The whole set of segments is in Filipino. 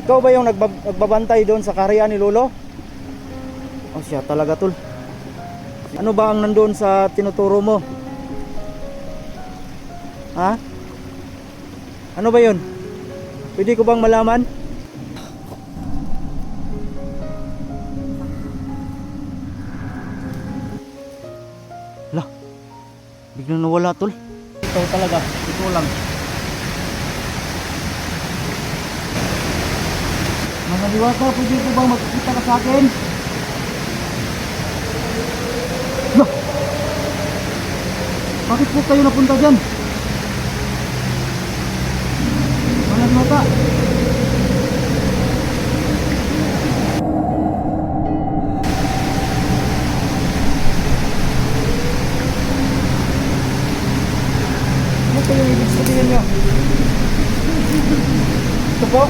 Ikaw ba yung nagbabantay doon sa kaharian ni Lolo? Oh, siya talaga tol. Ano ba ang nandoon sa tinuturo mo? Ha? Ano ba yun? Pwede ko bang malaman? Lah, biglang nawala tol. Ikaw talaga, ito lang. Mga diwata, pwede ko bang magkikita ka sa akin? Lah, bakit po kayo napunta dyan? Mga diwata. Ano po yung ibig sabihin nyo? Ito po?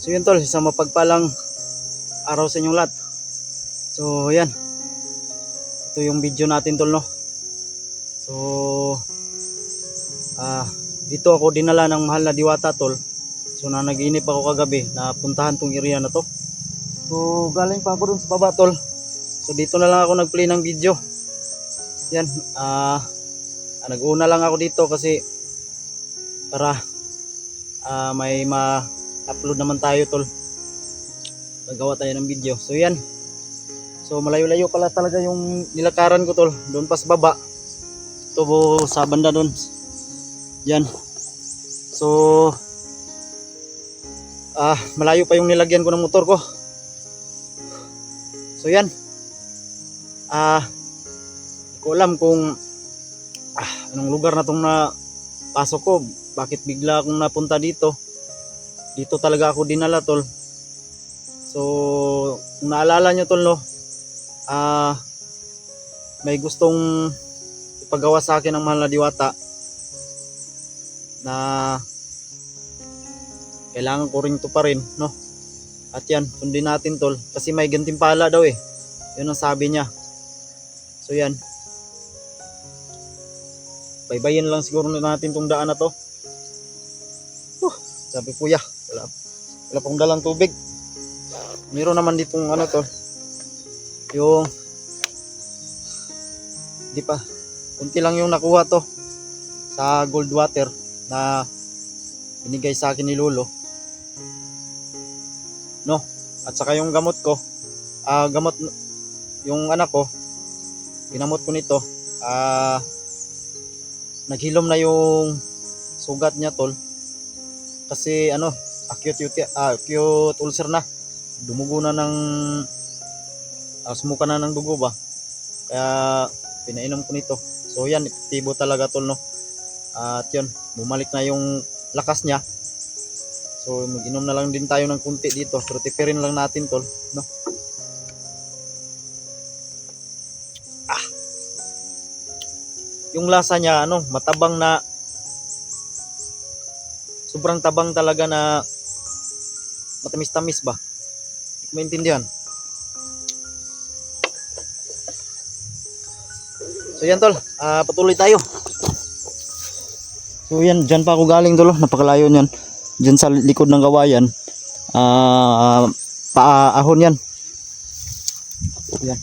So yun tol, isang mapagpalang araw sa inyong lahat. So yan, ito yung video natin tol no. So dito ako dinala ng mahal na diwata tol. So nanaginip ako kagabi na puntahan tong area na to. So galing pa ako dun sa baba tol. So dito na lang ako nag-play ng video. Yan, nag-una lang ako dito kasi para may upload naman tayo tol, nagawa tayo ng video. So yan, so malayo-layo pala talaga yung nilakaran ko tol, doon pa sa baba, ito po sa banda doon yan. So malayo pa yung nilagyan ko ng motor ko. So yan, hindi ko alam kung anong lugar na tong napasok ko, bakit bigla akong napunta dito. Dito talaga ako dinala tol. So kung naalala nyo tol no, may gustong ipagawa sa akin ng mahal na diwata na kailangan ko rin to pa rin no. At yan, sundin natin tol, kasi may gantimpala daw eh, yun ang sabi niya. So yan, baybayin lang siguro natin tong daan na to. Sabi kuya, wala pong dalang tubig. Meron naman ditong ano to, yung di pa, kunti lang yung nakuha to sa gold water na binigay sa akin ni Lolo no. At saka yung gamot ko, gamot yung anak ko, ginamot ko nito, naghilom na yung sugat niya tol, kasi ano, acute ulcer na, dumugo na ng sumuka na ng dugo ba, kaya pinainom ko nito. So yan, epektibo talaga tol no. At yun, bumalik na yung lakas niya. So mag-inom na lang din tayo ng kunti dito, pero tipirin lang natin tol no. Yung lasa niya ano, matabang na, sobrang tabang talaga na matamis-tamis ba? Hindi ko maintindihan. So yan tol, patuloy tayo. So yan, dyan pa ako galing tol, napakalayo niyan. Dyan sa likod ng kawayan, paahon yan. Yan.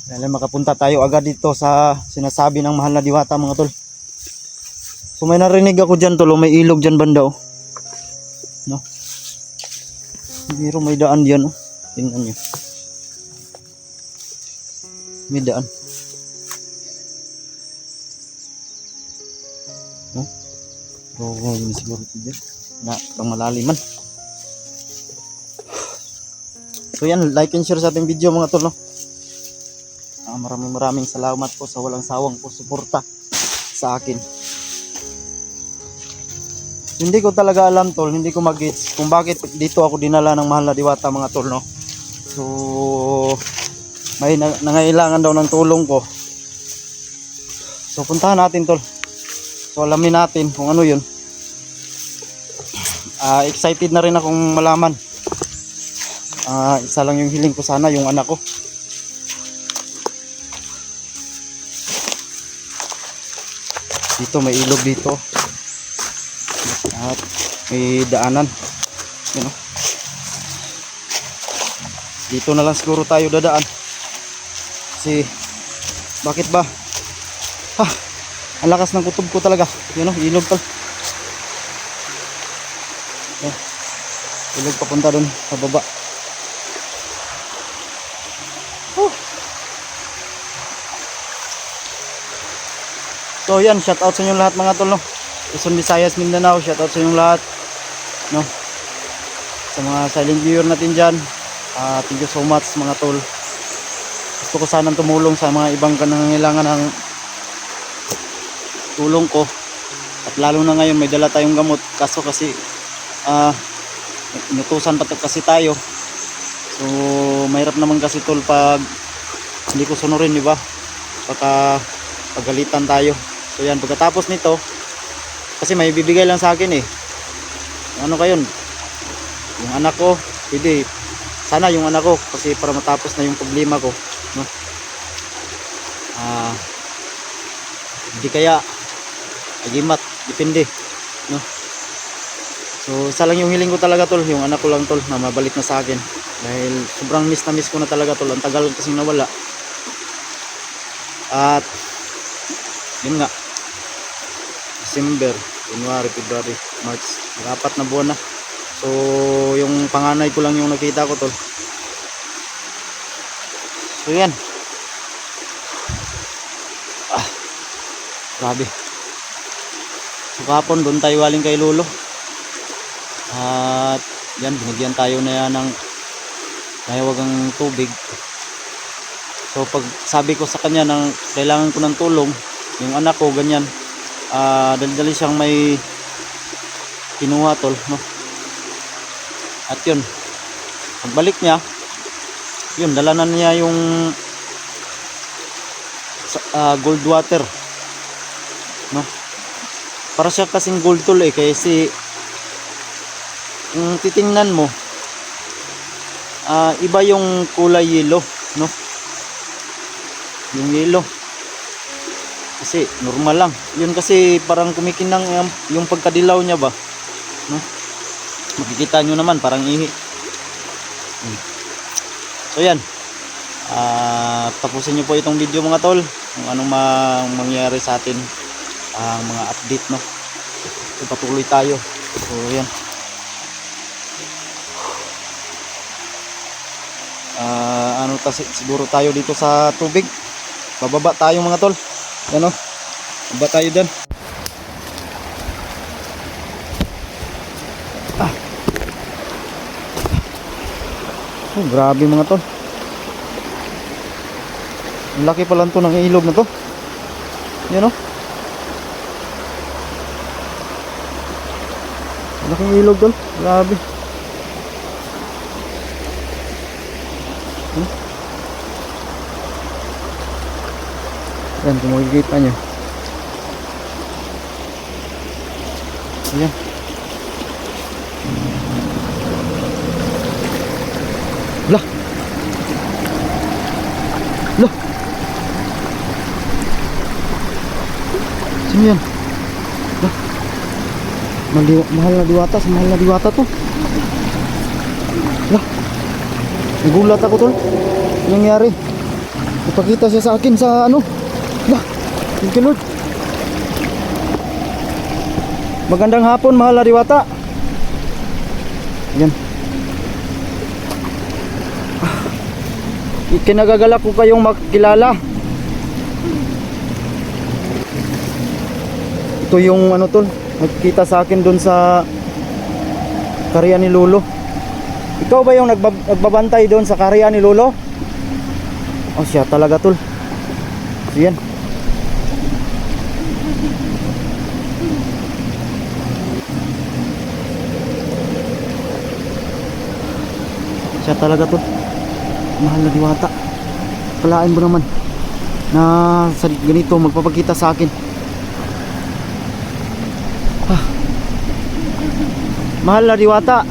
Dahil makapunta tayo agad dito sa sinasabi ng mahal na diwata mga tol. So may narinig ako dyan tol, may ilog dyan banda oh. No? Pero may daan dyan oh. Tingnan nyo. May daan. No? Oo, may siguro dyan. Na, pang malaliman. So yan, like and share sa ating video mga tol no. Maraming salamat po sa walang sawang po suporta sa akin. Hindi ko talaga alam tol, hindi ko mag-gets kung bakit dito ako dinala ng mahal na diwata mga tol no. So may nangailangan daw ng tulong ko. So puntahan natin tol. So alamin natin kung ano yun. excited na rin akong malaman. Isa lang yung hiling ko, sana yung anak ko. Dito may ilog dito. At may daanan. Yan, oh. Dito na lang siguro tayo dadaan. Kasi bakit ba? Ang lakas ng kutob ko talaga. Yan, oh, ilog tal. Yan. Ilog papunta doon sa baba. So yan, shout out sa inyo lahat mga tol, no. Luzon, Visayas, Mindanao, shout out sa inyo lahat, no. Sa mga silent viewer natin diyan, thank you so much mga tol. Gusto ko sanang tumulong sa mga ibang nangangailangan ng tulong ko. At lalo na ngayon may dala tayong gamot, kaso kasi inutusan pa kasi tayo. So mahirap naman kasi tol pag hindi ko sunurin, di ba? Baka pagalitan tayo. So yan, pagkatapos nito, kasi may bibigay lang sa akin eh. Ano kayon? Yung anak ko, pwede. Sana yung anak ko, kasi para matapos na yung problema ko, no? Hindi kaya agimat, depende, no? So isa lang yung hiling ko talaga tol, yung anak ko lang tol, na mabalik na sa akin. Dahil sobrang miss na miss ko na talaga tol, ang tagal kasing nawala. At yun nga, December, January, February, March, 4 na buwan na. So yung panganay ko lang yung nakita ko tol. So yan, grabe. So kahapon doon tayo galing kay lolo. At yan, binigyan tayo na yan ng nahiwagang tubig. So pag sabi ko sa kanya nang kailangan ko ng tulong, yung anak ko ganyan, dali-dali siyang may kinuha tol, no? At yun, pagbalik niya, yun, dala na niya yung gold water, no? Para siya kasing gold tol eh, kasi kung titingnan mo, iba yung kulay yellow, no? Yung yellow kasi normal lang yun, kasi parang kumikinang yung pagkadilaw niya ba, no? Makikita nyo naman parang ihi. So yan, tapusin nyo po itong video mga tol, kung anong mangyari sa atin, ang mga update, no? So patuloy tayo. So yan, siguro tayo dito sa tubig, bababa tayo mga tol. Ano? Baba tayo dyan. Oh, grabe mga tol. Ang laki pala ito ng ilog na to. Yan, oh. Ang laking ilog tol. Grabe. Yan, kung makikita nyo. Ayan. Lah. Lah. Sino yan? Lah. Mahal na diwata. Mahal na diwata to. Lah. Nagulat ako tol. Anong nangyari? Ipakita siya sa akin sa ano. Lah, thank you Lord. Magandang hapon mahal na diwata. Yan. Ikinagagalak ko kayong makilala. Ito yung ano tol, nagkita sa akin doon sa karya ni Lolo. Ikaw ba yung nagbabantay doon sa karya ni Lolo? Oh, siya talaga tol. Yan. Siya talaga to, mahal na diwata. Kalain mo naman na sa ganito magpapakita sa akin. Mahal na Diwata.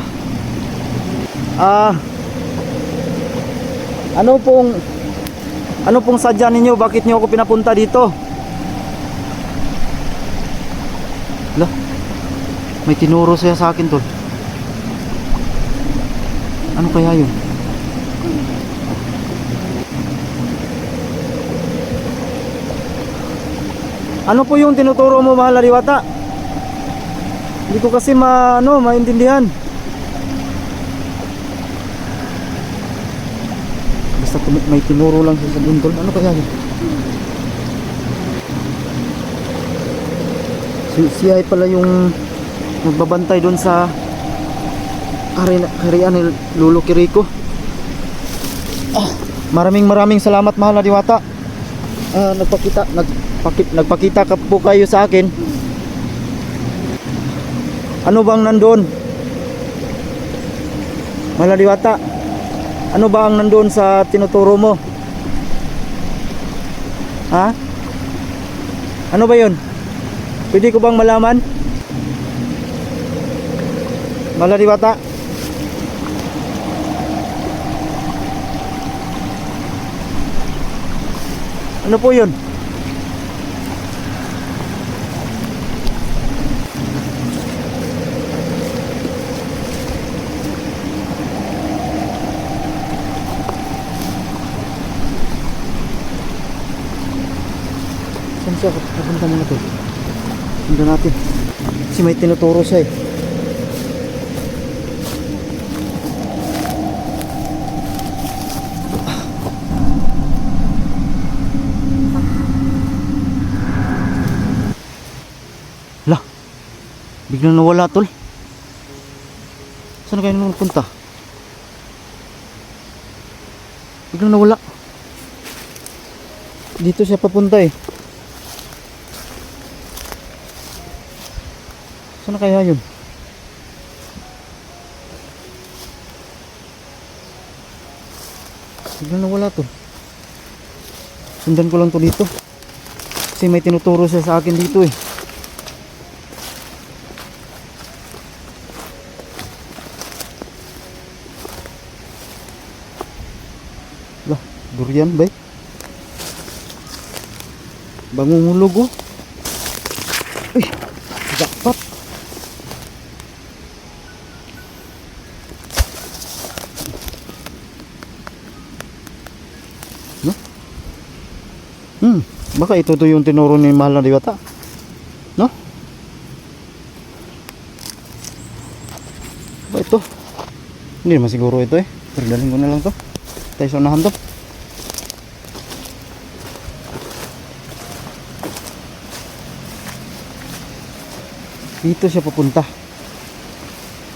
Ah, ano pong sadya ninyo? Bakit niyo ako pinapunta dito? Lah, may tinuro siya sa akin, tol. Ano kaya yun? Ano po yung tinuturo mo, mahal na Diwata? Hindi ko kasi maintindihan. Basta may tinuro lang siya sa bundol. Ano kaya yun? Siya ay pala yung nagbabantay doon sa kariyan ni Lolo Kiriko. Maraming salamat, mahal na Diwata. Nagpakita ka po kayo sa akin. Ano bang nandoon? Mahal na Diwata, ano ba ang nandoon sa tinuturo mo? Ha? Ano ba yun? Pwede ko bang malaman? Mahal na Diwata? Ano po yun? Saan siya? Papunta muna to. Punta natin. Kasi may tinuturo siya eh. Lah, biglang nawala, tol. Saan kayo naman punta? Biglang nawala. Dito siya papunta eh. Saan kaya yun? Biglang nawala, tol. Sundan ko lang to dito. Kasi may tinuturo siya sa akin dito eh. Lah, durian ba? Bangungulog oh. Uy, jackpot. No? Baka ito to yung tinuro ni mahal na Diwata. No? Ba ito? Hindi naman siguro ito eh. Pero dalhin ko na lang to. Tayo sa unahan to. Dito siya papunta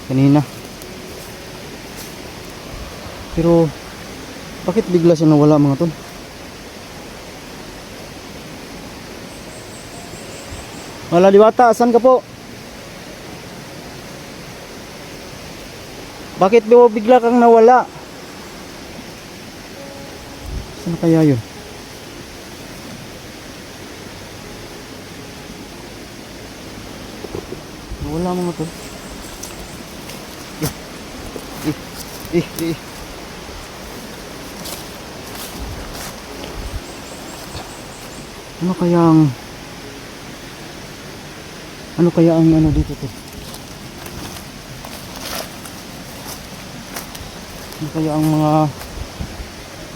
kanina. Pero bakit bigla siya nawala, mga tol? Wala Diwata, asan ka po? Bakit bigla kang nawala? Saan kaya yun? Wala, mga tol. Ano kaya ang ano dito to? Ano kaya ang mga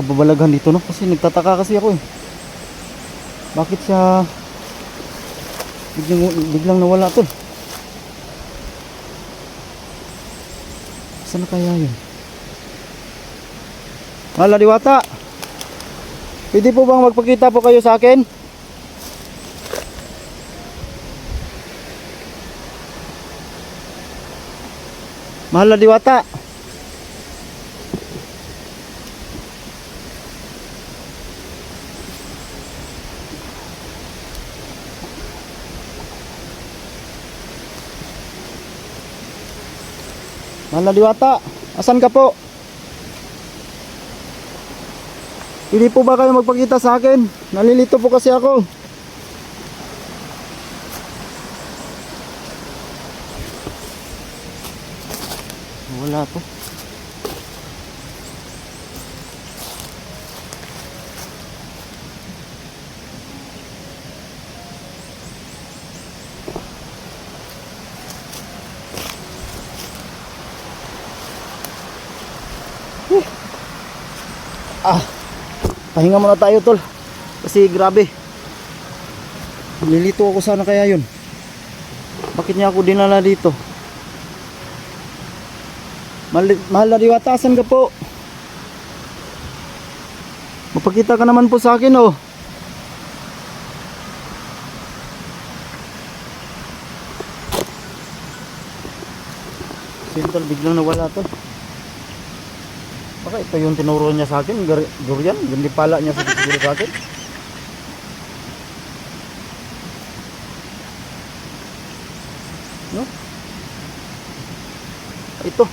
kababalaghan dito, no? Kasi nagtataka kasi ako eh. Bakit siya biglang nawala, tol? Saan kaya yun? Mahal na Diwata, pwede po bang magpakita po kayo sa akin? Mahal na Diwata. Mahal na Diwata, asan ka po? Pwede po ba kayo magpakita sa akin? Nalilito po kasi ako. Wala to. Pahinga muna tayo tol. Kasi grabe. Nilito ako sana kaya yun. Bakit niya ako dinala dito? Mahal na Diwata, asan ka po? Mapakita ka naman po sa akin oh. Tol, biglang nawala tol. Baka ito yung tinuro niya sa akin, durian, hindi pala niya siguro sa akin. No? Ito.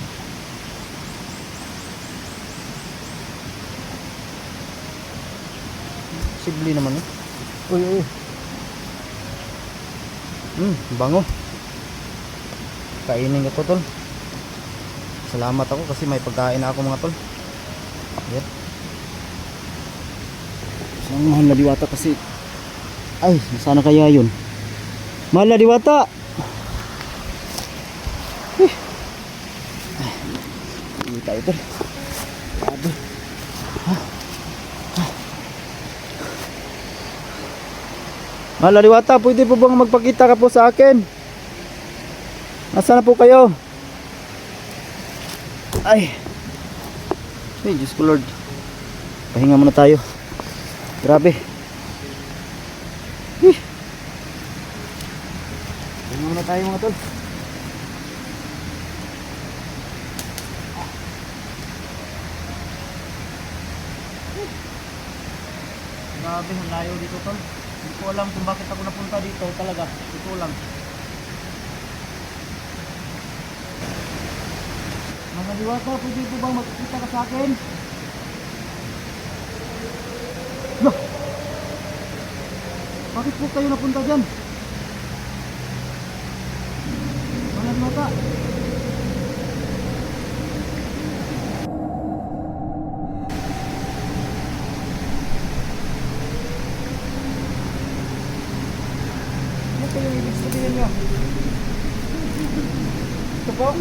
Sibli naman eh. Uy, uy. Bango. Kainin ko to tol. Salamat ako kasi may pagkain na ako mga tol. Yan. Saan mahal na Diwata kasi. Ay, sana kaya yun. Mahal na Diwata. Hindi tayo tol. Mahal na Diwata, pwede po bang magpakita ka po sa akin? Nasaan na po kayo? Ay, Diyos ko Lord. Pahinga muna tayo. Grabe. Pahinga muna tayo mga tol. Grabe, ang layo dito tol. Hindi ko alam kung bakit ako napunta dito talaga. Ito lang. Mga Diwata, pwede po bang magkita ka sa akin? Bah! Bakit po kayo napunta dyan? Mga Diwata. Ano po yung ibig sabihin nyo? Ito po?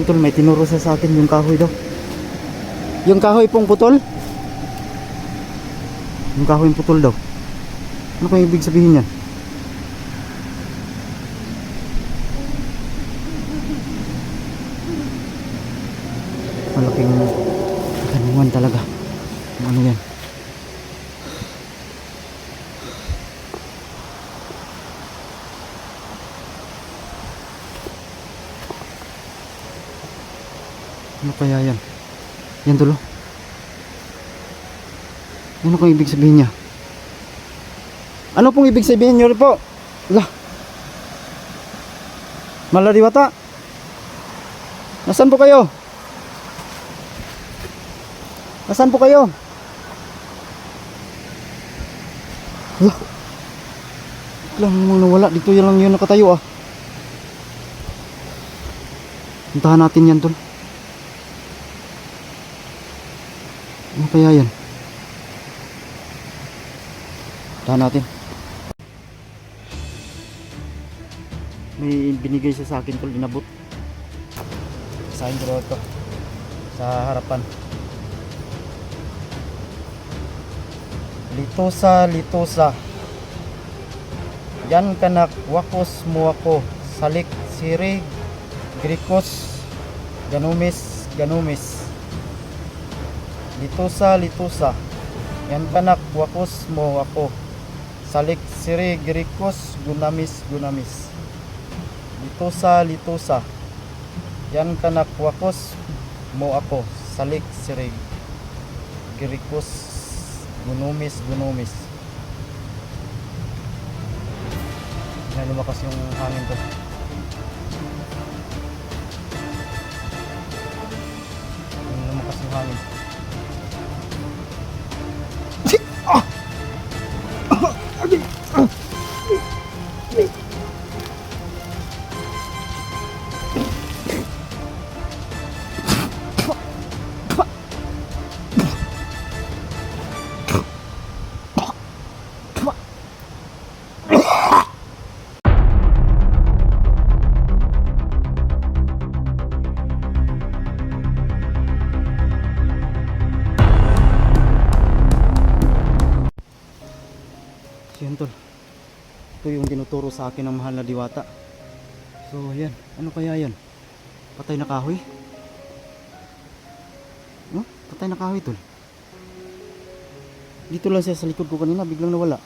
Tol, may tinuro sa akin yung kahoy daw. Yung kahoy pong putol. Yung kahoy yung putol daw. Ano kung ibig sabihin yan? Malaking katanungan talaga. Ano yan? Ano kaya yan? Yan tulo. Ano kung ibig sabihin niya? Ano pong ibig sabihin niyo po? Lah. Mahal na Diwata. Nasaan po kayo? Nasaan po kayo? Lah. Lang mga nawala dito, yan lang yun nakatayo ah. Puntahan natin yan tol. Ano kaya yan? Tahan natin. May binigay siya sa akin tol, inabot. Sahin ko ito sa harapan. Litosa, litosa. Yan kanak wakos mo ako. Salik sirig grikos ganumis ganumis. Litosa, litosa. Yan kanak wakos mo ako. Salik siri grikos gunamis gunamis. Litosa, litosa. Yan kanak wakos mo ako. Salik siri grikos gunumis gunumis. Yan, lumakas yung hangin to. Lumakas yung hangin. ito yung tinuturo sa akin ng mahal na diwata. So yan, ano kaya yan? Patay na kahoy? Oh, patay na kahoy tol. Dito lang siya sa likod ko kanina, biglang nawala.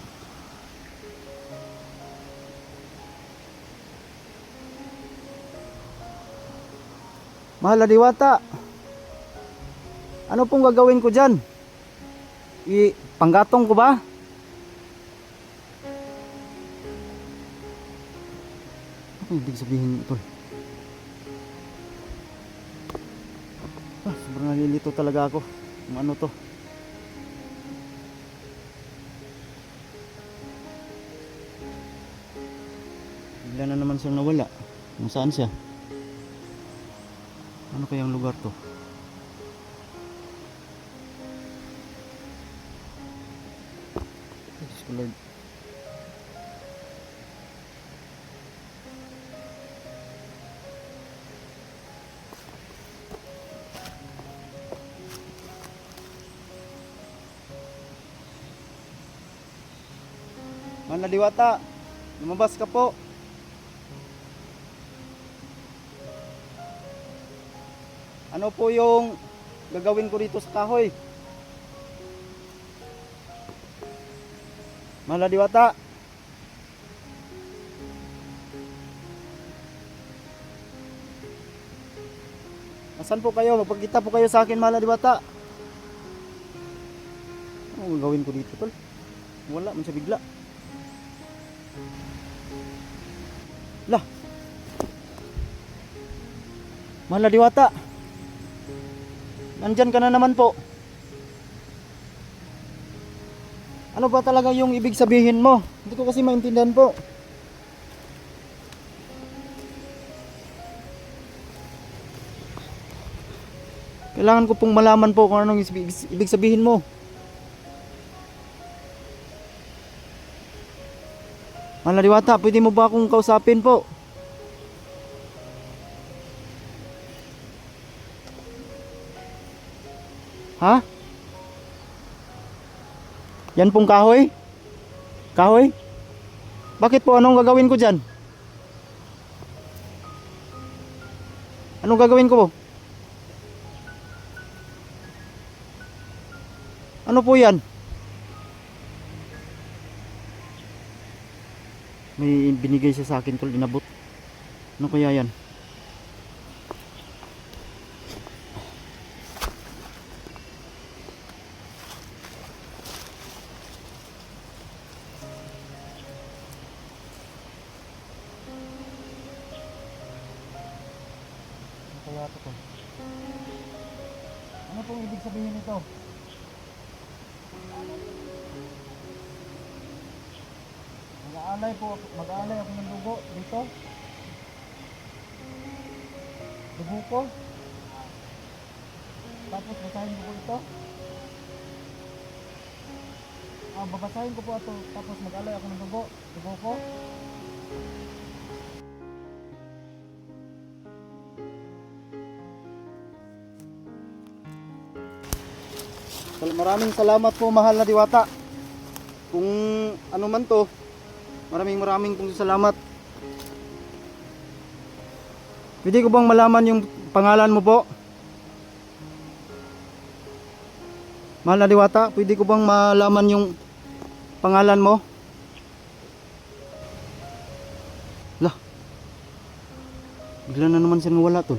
Mahal na diwata, ano pong gagawin ko dyan? Panggatong ko ba? Ano ibig sabihin ito? Sobrang nalilito talaga ako kung ano to. Bigla na naman siyang nawala. Kung saan siya? Ano kayang lugar to? Diyos ko Lord. Mahal na diwata, lumabas ka po. Ano po yung gagawin ko dito sa kahoy? Mahal na diwata. Nasaan po kayo? Magpagkita po kayo sa akin, mahal na diwata. Ano gagawin ko dito tol? Wala man siya bigla. Lah. Mahal na diwata. Nandyan ka na naman po. Ano ba talaga yung ibig sabihin mo? Hindi ko kasi maintindihan po. Kailangan ko pong malaman po kung anong ibig sabihin mo. Mahal na diwata, pwede mo ba akong kausapin po? Ha? Yan pong kahoy? Kahoy? Bakit po? Anong gagawin ko dyan? Anong gagawin ko po? Ano po yan? May binigay siya sa akin tol, inabot. Ano kaya yan? Ano kaya ito tol? Ano pong ibig sabihin nito? Mag-aalay ako ng dugo dito. Dugo ko. Tapos basahin ko po ito. Babasahin ko po ito. Tapos mag-aalay ako ng dugo. Dugo ko. Maraming salamat po mahal na diwata. Kung ano man to, maraming pong salamat. Pwede ko bang malaman yung pangalan mo po? Mahal na diwata, pwede ko bang malaman yung pangalan mo? Lah. Bigla na naman siya nawala tol.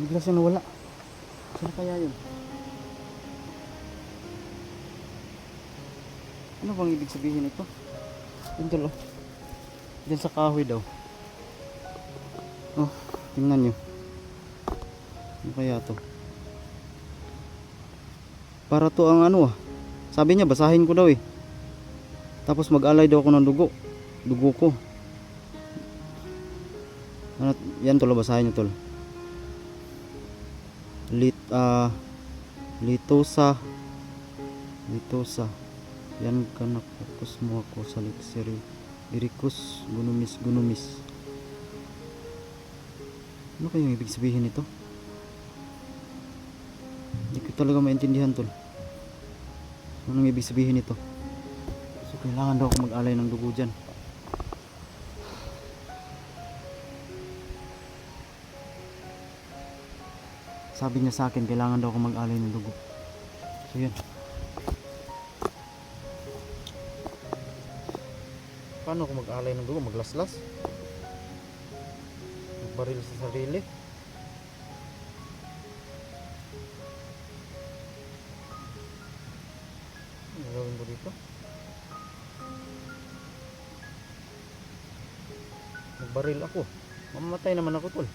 Bigla siya nawala. Saan kaya yun? Ano bang ibig sabihin ito? Yan oh. Diyan sa kahoy daw. Oh, tingnan nyo. Ano kaya to? Para to ang ano ah. Sabi niya basahin ko daw eh. Tapos mag-alay daw ako ng dugo. Dugo ko. Ano, yan tol, basahin nyo tol. Litosa yan ka nakukus mo ako sa liksiri irikus gunumis. Ano kayong ibig sabihin nito? Hindi ko talaga maintindihan tol. Anong ibig sabihin nito? So kailangan daw ako mag-alay ng dugo dyan. Sabi niya sa akin, kailangan daw ako mag-alay ng dugo. So yun. Paano ako mag-alay ng dugo? Maglaslas? Magbaril sa sarili? Ano gawin ko dito? Magbaril ako. Mamamatay naman ako tol.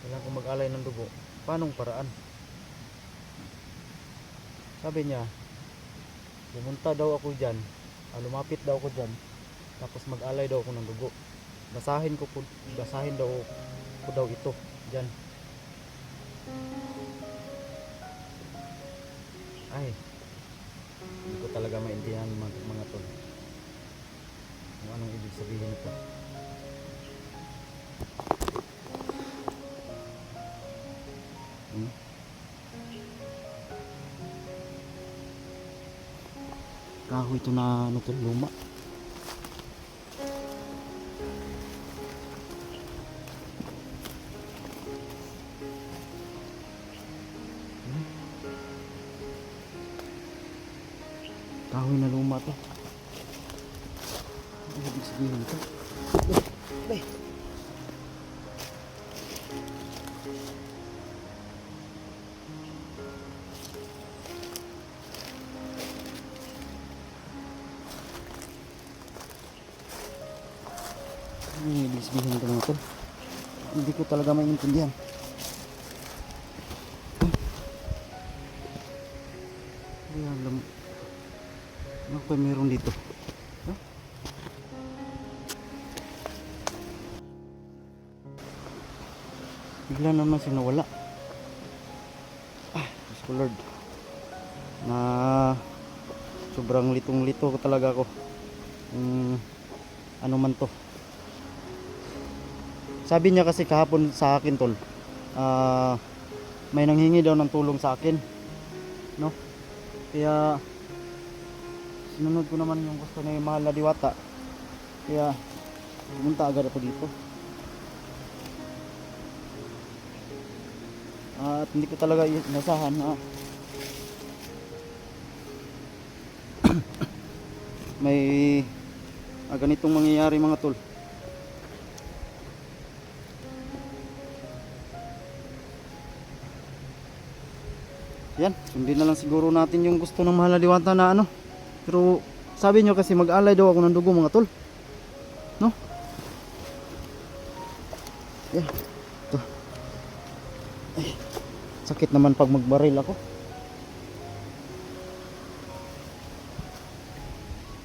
Kailangan ko mag-alay ng dugo. Paanong paraan? Sabi niya, pumunta daw ako dyan, lumapit daw ako dyan, tapos mag-alay daw ako ng dugo. Basahin ko daw ito dyan. Ay, hindi ko talaga maintindihan mga tol kung anong ibig sabihin nito. Kahoy ito na ano to, luma. Kahoy na luma to. Ano ibig sabihin nito? Ay. Ano yung ibig sabihin nito mga tol? Hindi ko talaga maintindihan. Ay, alam. Ano pa meron dito? Huh? Bigla naman siya nawala. Diyos ko Lord. Na sobrang litong-lito ko talaga ako. Ano man to. Sabi niya kasi kahapon sa akin tol, may nanghingi daw ng tulong sa akin, no? Kaya sinunod ko naman yung gusto ni Mahal na Diwata. Kaya pumunta agad ako dito. At hindi ko talaga inasahan na may ganitong mangyayari mga tol. Yan, sundin na lang siguro natin yung gusto ng Mahal na Diwata na ano. Pero sabi nyo kasi mag-alay daw ako ng dugo mga tol, no? Yan, ito. Ay, sakit naman pag magbaril ako.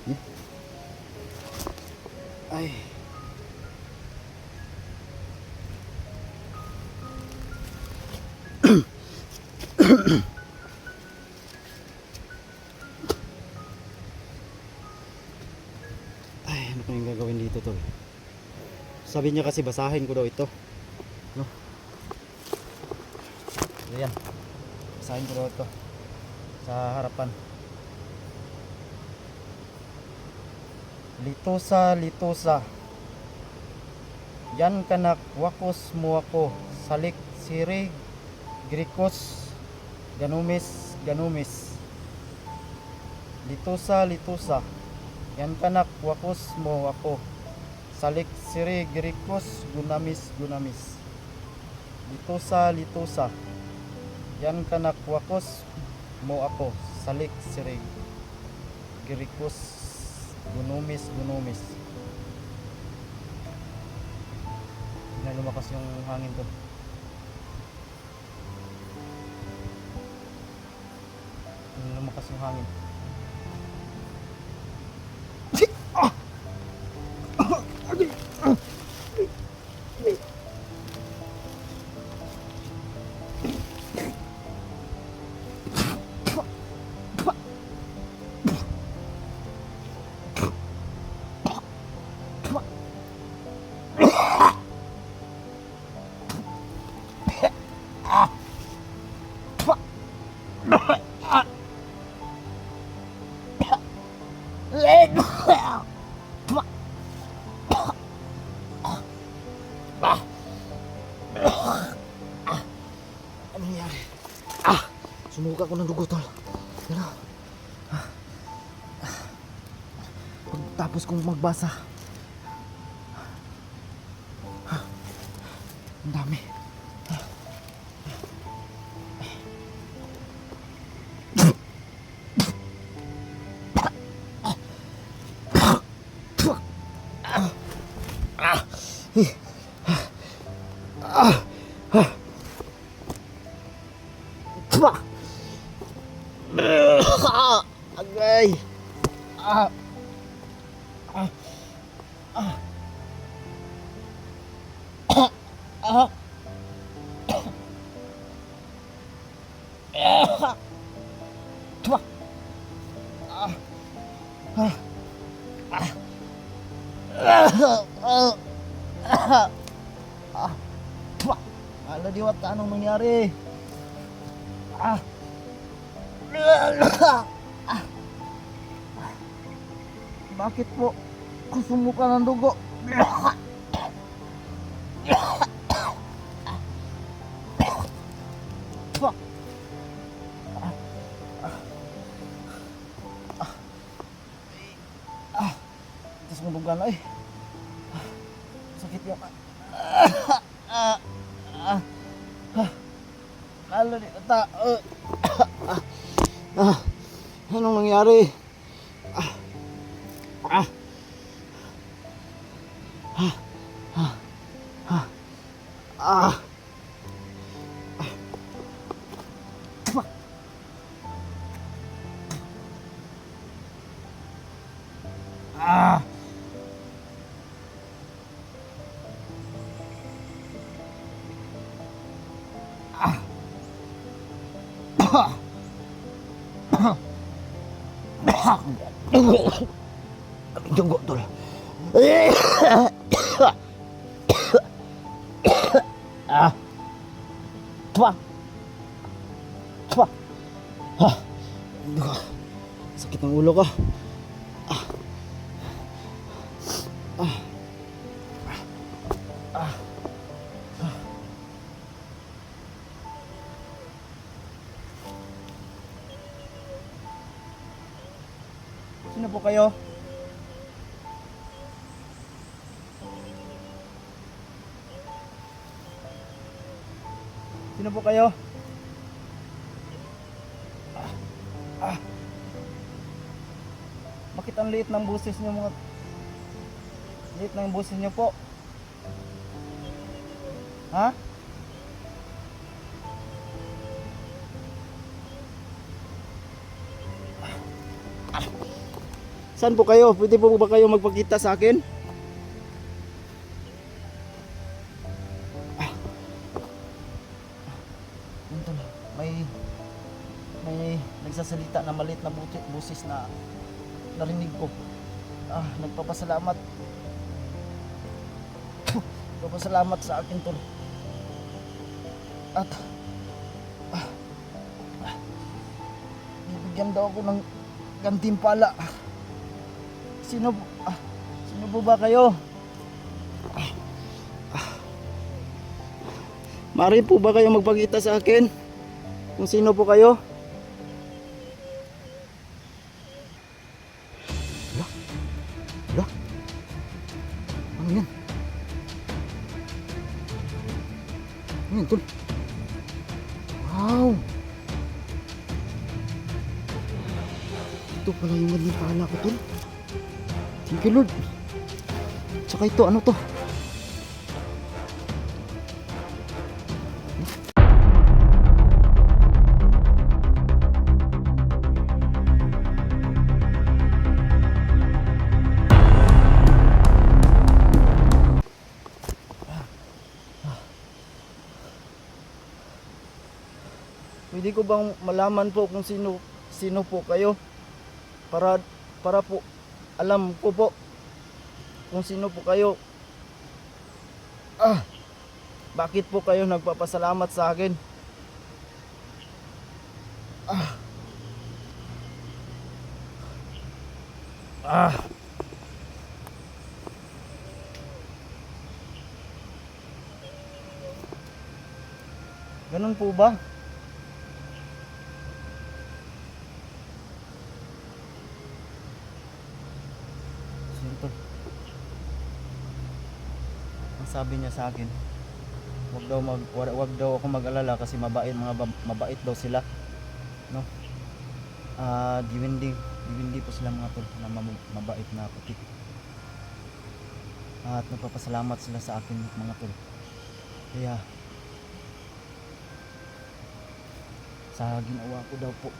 Yan. Ay. Ano pa yung gagawin dito tol? Sabi niya kasi basahin ko daw ito, no? Ayan, basahin ko daw ito sa harapan. Litosa, litosa, yan kanak wakos mo ako, salik sirig grikos ganumis ganumis. Litosa, litosa, yan kanak wakos mo ako, salik siri grikos gunamis gunamis. Litosa, litosa, yan kanak wakos mo ako, salik siri grikos gunumis gunumis. Na lumakas yung hangin to. Lumakas yung hangin. Sumuka ko ng dugo, tol. Pero, pagtapos kong magbasa, ang dami. Agay. Ala diwata, anong nangyari? Bakit po sumuka ng dugo? Tapos ng dugan ay sakit yung ala di ata. Anong nangyari? Dugo, tol. Tuwa. Dugo. Sakit ng ulo ko. Sino po kayo? Sino po kayo? Bakit ang liit ng boses niyo mga... Liit ng boses niyo po? Ha? Saan po kayo? Pwede po ba kayo magpakita sa akin? May nagsasalita na maliit na busis na narinig ko. Nagpapasalamat. Nagpapasalamat sa akin, tol. At bibigyan daw ako ng gantimpala. Sino po ba kayo? Mari po ba kayo magpakita sa akin kung sino po kayo? Hala? Ano yan? Ano yan, tol? Wow! Ito pala yung gantimpala ko, tol. Thank you, Lord. Tsaka ito, ano to? Pwede ko bang malaman po kung sino po kayo? Para po alam ko po kung sino po kayo. Bakit po kayo nagpapasalamat sa akin? Ganun po ba? sabi niya sa akin, wag daw ako mag-alala kasi mabait daw sila, no? Diwindi po sila mga tol, na mabait na puti. At nagpapasalamat sila sa akin mga tol. Kaya sa ginawa ko daw po,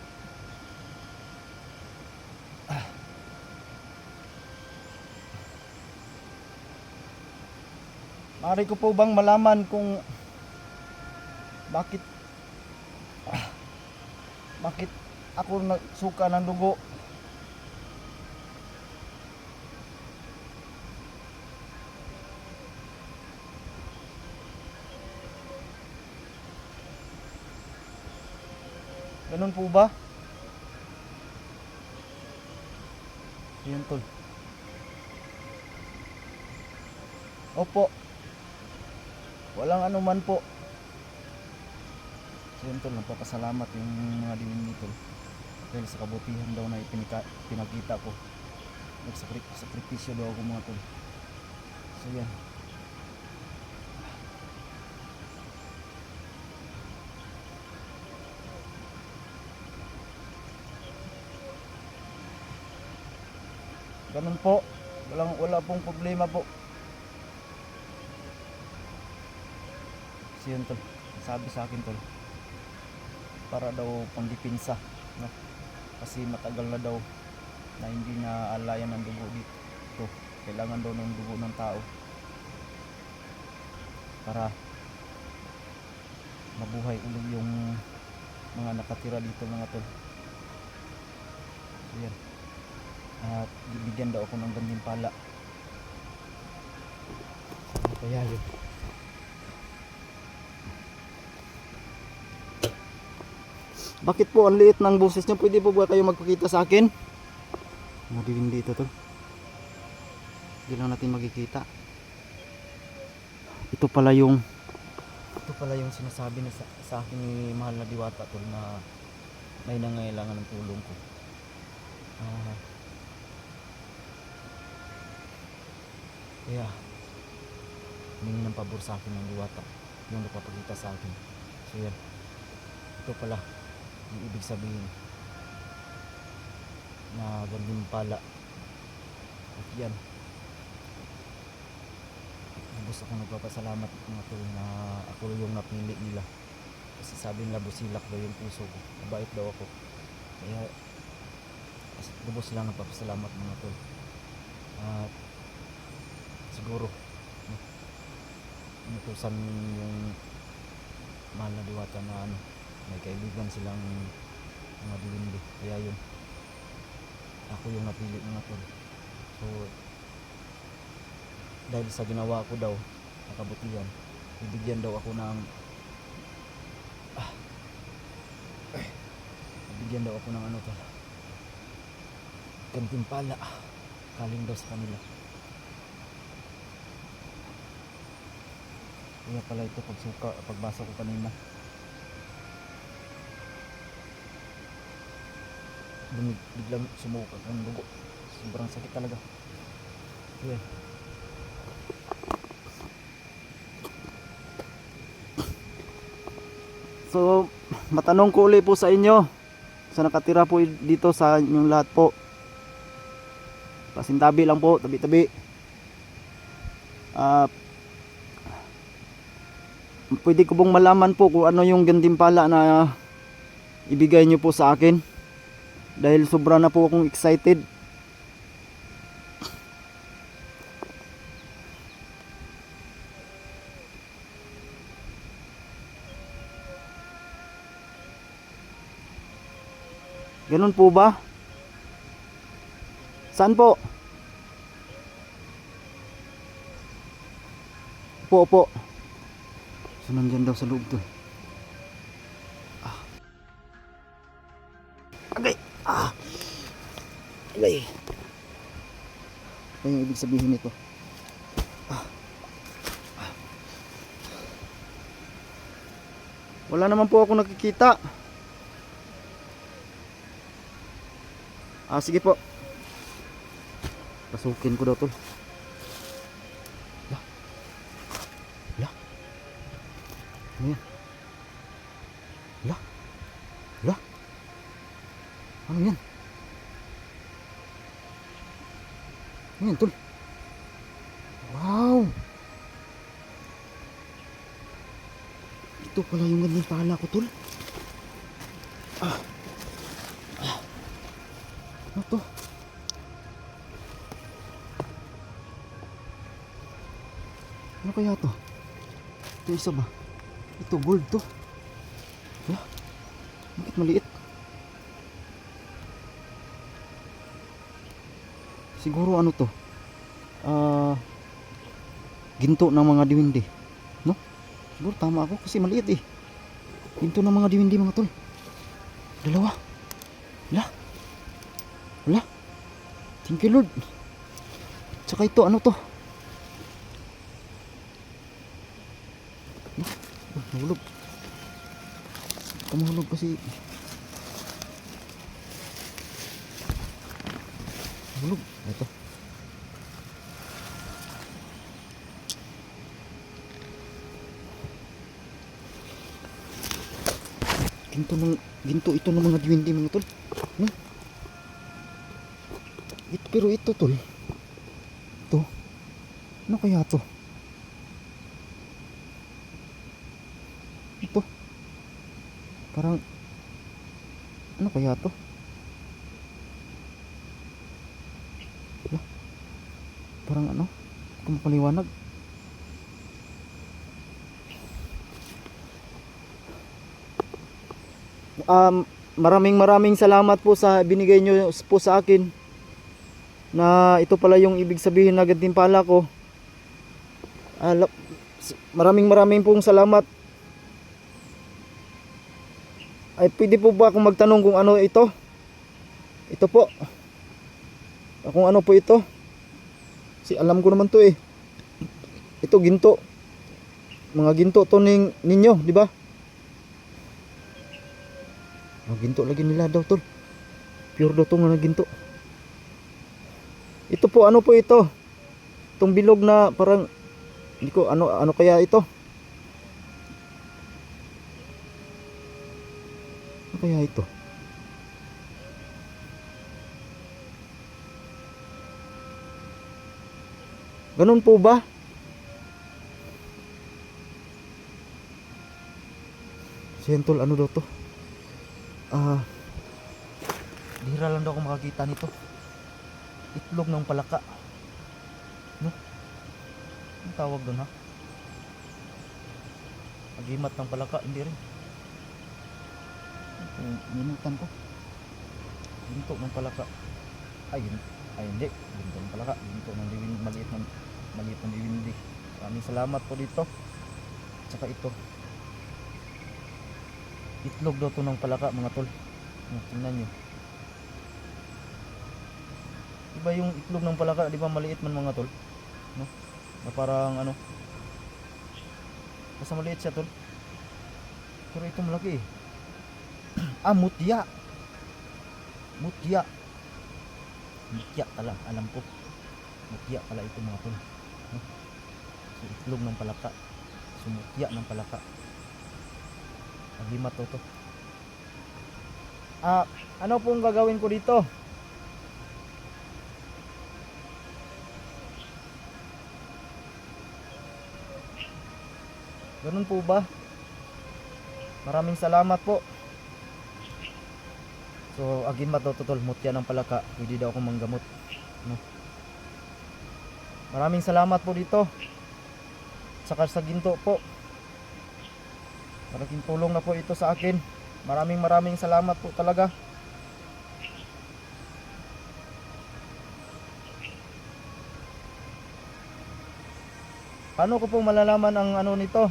maaari ko po bang malaman kung bakit ako nagsuka ng dugo? Ganun po ba? Yun tol. Opo. Walang anuman po. So yun tol, nagpapasalamat yung mga diwindi tol. Dahil sa kabutihan daw na pinakita ko. Nagsakripisyo daw ako mga tol. So yan. Ganun po. Wala pong problema po. So yun tol, sabi sa akin tol, para daw pangdipinsa, no? Kasi matagal na daw na hindi na alayan ng dugo dito. Kailangan daw ng dugo ng tao para mabuhay ulit yung mga nakatira dito mga tol. So yan. At bibigyan daw ako ng gantimpala. Kaya yun. Bakit po ang liit ng boses niyo? Pwede po ba kayo magpakita sa akin? Madilim dito tol. Hindi lang natin makikita. Ito pala yung sinasabi na sa akin ni mahal na Diwata tol, na may nangailangan ng tulong ko. Kaya humingi ng pabor sa akin ng Diwata, yung nagpapakita sa akin. So yan, ito pala yung ibig sabihin na gantimpala. At yan, gusto ko nagpapasalamat mga tol na ako yung napili nila, kasi sabi nila busilak daw yung puso ko, mabait daw ako. Kaya lubos lang nagpapasalamat mga tol. At siguro inutusan yung mahal na Diwata na may kaibigan silang mga diwindi. Kaya yun, ako yung napili mga tol. So dahil sa ginawa ko daw na kabutihan, bibigyan daw ako ng bibigyan daw ako ng gantimpala galing daw sa kanila. Kaya pala ito pagbasa ko kanina, biglang sumuka ang dugo. Sobrang sakit talaga. Yeah. So matanong ko ulit po sa inyo, sa nakatira po dito sa inyong lahat po, pasintabi lang po, tabi-tabi. Pwede ko pong malaman po kung ano yung gantimpala na ibigay nyo po sa akin, dahil sobra na po akong excited. Ganun po ba? Saan po? Opo. So nandyan daw sa loob to. Agay! Agay! Ano yung ibig sabihin nito? Wala naman po ako nakikita. Sige po. Pasukin ko daw to. Ano yan? Hala? Hala? Ano yan? Ano yan, tol? Wow! Ito pala yung gandang pala ko, tol. Ano to? Ano kaya to? Ito isa ba? Ito gold to. Wala. Bakit maliit? Siguro ano to? Ginto ng mga diwindi. No? Siguro tama ako kasi maliit eh. Ginto ng mga diwindi mga tol. Dalawa. Wala. Wala. Thank you Lord. Tsaka ito ano to? Nahulog. Kamahulog kasi. Nahulog. Ito. Ginto ito ng mga diwindi mga tol. No? Pero ito tol. Ito. Ano kaya to? Ito. Parang ano kaya to? Wala. Parang ano? Kung mapaliwanag. Maraming salamat po sa binigay nyo po sa akin. Na ito pala yung ibig sabihin na gantimpala ko. Maraming pong salamat. Ay pwede po ba akong magtanong kung ano ito? Ito po. Kung ano po ito? Kasi alam ko naman to eh. Ito ginto. Mga ginto to ninyo, di ba? Mga ginto lagi nila daw tol. Pure daw to nga ginto. Ito po ano po ito? Itong bilog na parang hindi ko ano kaya ito? Ano kaya ito? Ganun po ba? Sentol ano daw to? Bihira lang daw ako makakita nito. Itlog ng palaka. No? Ang tawag doon ha? Agimat ng palaka, hindi rin. Minutan ko. Ginto ng palaka. Ay hindi. Ginto ng palaka. Ginto ng diwindi, maliit ng diwindi. Maraming salamat po dito. Tsaka ito. Itlog daw to ng palaka mga tol. Tingnan nyo. Diba yung itlog ng palaka, diba maliit man mga tol? No? Na parang ano? Basta maliit siya tol. Pero ito malaki eh. Mutya. Mutya. Mutya pala, alam ko. Mutya pala ito mga tol. No? So, itlog ng palaka. So, mutya ng palaka. Agimat to. Ano pong gagawin ko dito? Ganun po ba? Maraming salamat po. So, agimat daw totol, mutya ng palaka. Pwede daw akong manggamot. No? Maraming salamat po dito. Saka sa ginto po. Malaking tulong na po ito sa akin. Maraming salamat po talaga. Paano ko po malalaman ang ano nito?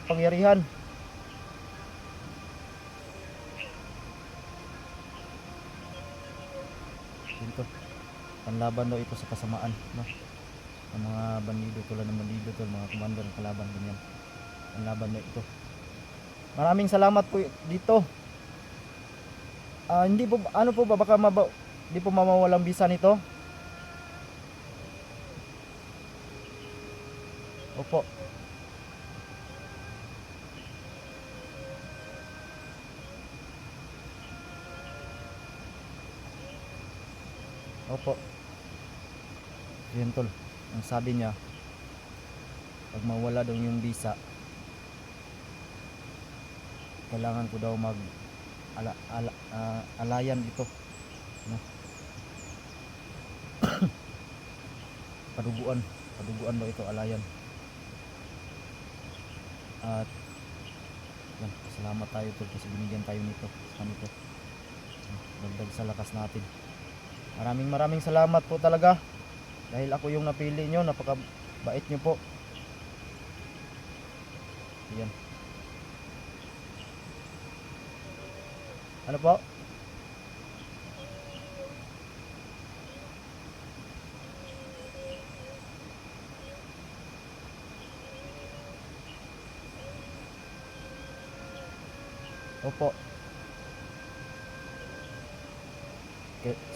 Pangyarihan. Dito. Panlaban daw ito sa kasamaan, no? Ang mga bandido tulad ng bandido to, mga komando ng kalaban ganyan. Panlaban daw ito. Maraming salamat po dito. Hindi po ano po ba baka hindi po mamawalang bisa nito? Opo. Opo. Yan tol. Ang sabi niya, pag mawala daw yung visa, kailangan ko daw mag alayan ito, no? paduguan daw ito, alayan. At yan, salamat tayo tol kasi binigyan tayo nito sa kanito, dagdag sa lakas natin. Maraming salamat po talaga dahil ako yung napili nyo. Napakabait nyo po. Yan. Ano po? Opo.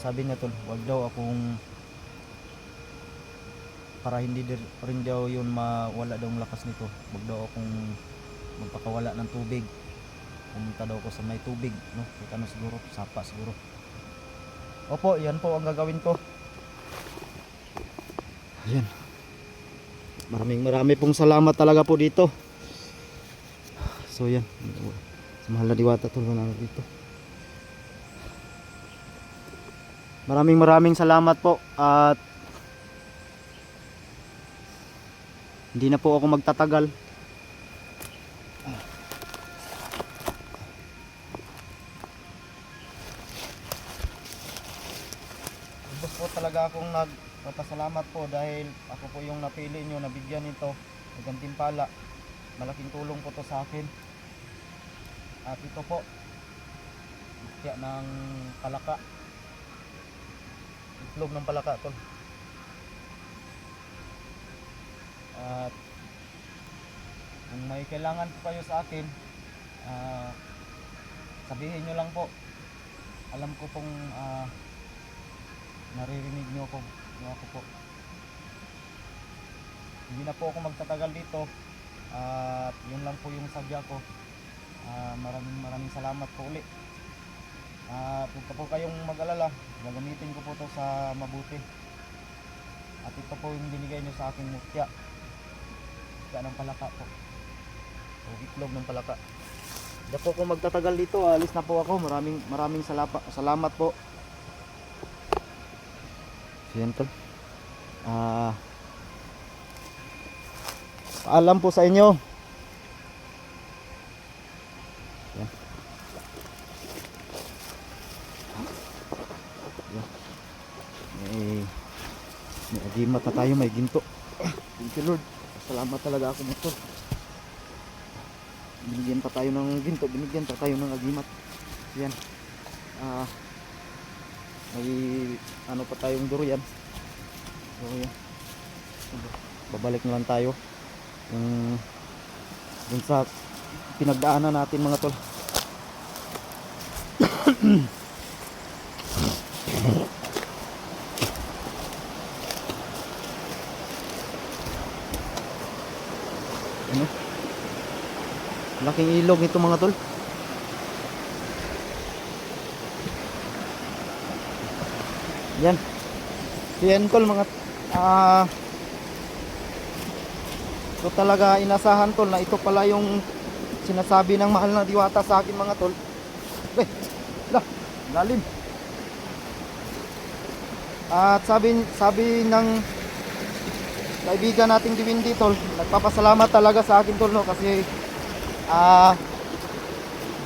Sabi niya tol, wag daw akong, para hindi rin daw yun mawala daw ang lakas nito, wag daw akong magpakawala ng tubig. Pumunta daw ako sa may tubig, no? Kita na siguro, sapa siguro. Opo, yan po ang gagawin ko. Ayan. Marami pong salamat talaga po dito. So yan, sa mahal na Diwata tol, wala na dito. Maraming salamat po at hindi na po ako magtatagal. Lubos po talaga akong nagpapasalamat po dahil ako po yung napili nyo, nabigyan nito ng gantimpala. Malaking tulong po to sa akin. At ito po, kaya ng palaka, itlog ng palaka tol. At kung may kailangan po kayo sa akin, sabihin nyo lang po. Alam ko pong naririnig nyo ako po. Hindi na po ako magtatagal dito. At yun lang po yung sadya ko. Maraming salamat po ulit. Huwag po kayong mag-alala, gagamitin ko po to sa mabuti. At ito po yung binigay nyo sa aking mutya ng palaka po, o itlog ng palaka. Hindi po ako magtatagal dito, alis na po ako. Maraming salamat po. Yan tol. Paalam po sa inyo. Yan. Yan. May agimat na tayo, may ginto. Thank you Lord. Salamat talaga ako motor. Binigyan pa tayo ng ginto, binigyan pa tayo ng agimat. Yan. May ano pa tayong durian. So yan. Babalik na lang tayo dun sa pinagdaanan natin mga tol. Ano? Laking ilog nito mga tol. Yan. Yan tol mga so talaga inasahan tol na ito pala yung sinasabi ng mahal na Diwata sa akin mga tol. Lalim. At sabi ng kaibigan nating Diwindi tol, nagpapasalamat talaga sa akin tol, no, kasi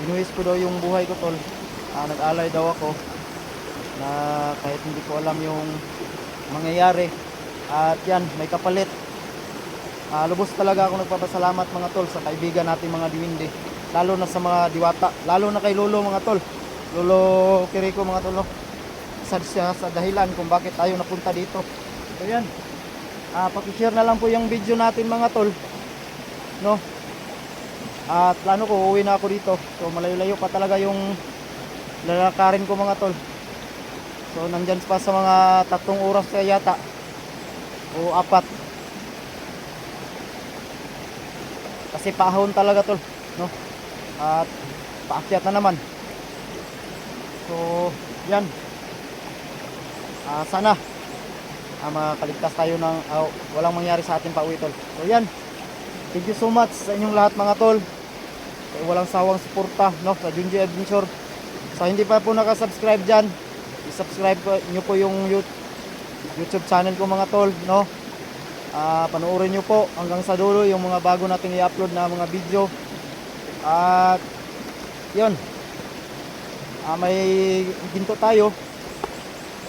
binuhis ko daw yung buhay ko tol. Nag-alay daw ako na kahit hindi ko alam yung mangyayari, at yan, may kapalit. Lubos talaga ako nagpapasalamat mga tol sa kaibigan nating mga Diwindi, lalo na sa mga Diwata, lalo na kay Lolo mga tol, Lolo Kiriko mga tol, no? Siya sa dahilan kung bakit tayo napunta dito. So yan, paki-share na lang po yung video natin mga tol, no? At plano ko uuwi na ako dito, so malayo-layo pa talaga yung lalakarin ko mga tol. So nandyan pa sa mga 3 oras kaya yata o 4. kasi paahon talaga tol, no? At paakyat na naman. So yan, sana makaligtas tayo ng walang mangyari sa ating pauwi tol. So yan, thank you so much sa inyong lahat mga tol. Walang sawang suporta, no, sa Junji Adventure. Sa hindi pa po nakasubscribe dyan, i-subscribe nyo po yung YouTube channel ko mga tol, no. Panoorin nyo po hanggang sa dulo yung mga bago nating i-upload na mga video. At yun, may ginto tayo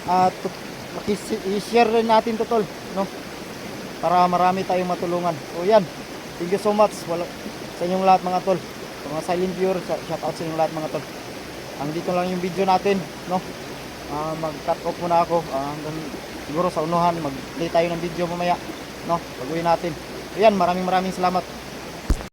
at i-share rin natin to tol, no, para marami tayong matulungan. So yan, thank you so much sa inyong lahat mga tol. Sa mga silent viewer, shout out sa inyong lahat mga tol. Dito lang yung video natin, no. Mag-cut off muna ako hanggang siguro sa unuhan mag-play tayo ng video mamaya, no, pag-uwi natin. Ayan, maraming salamat.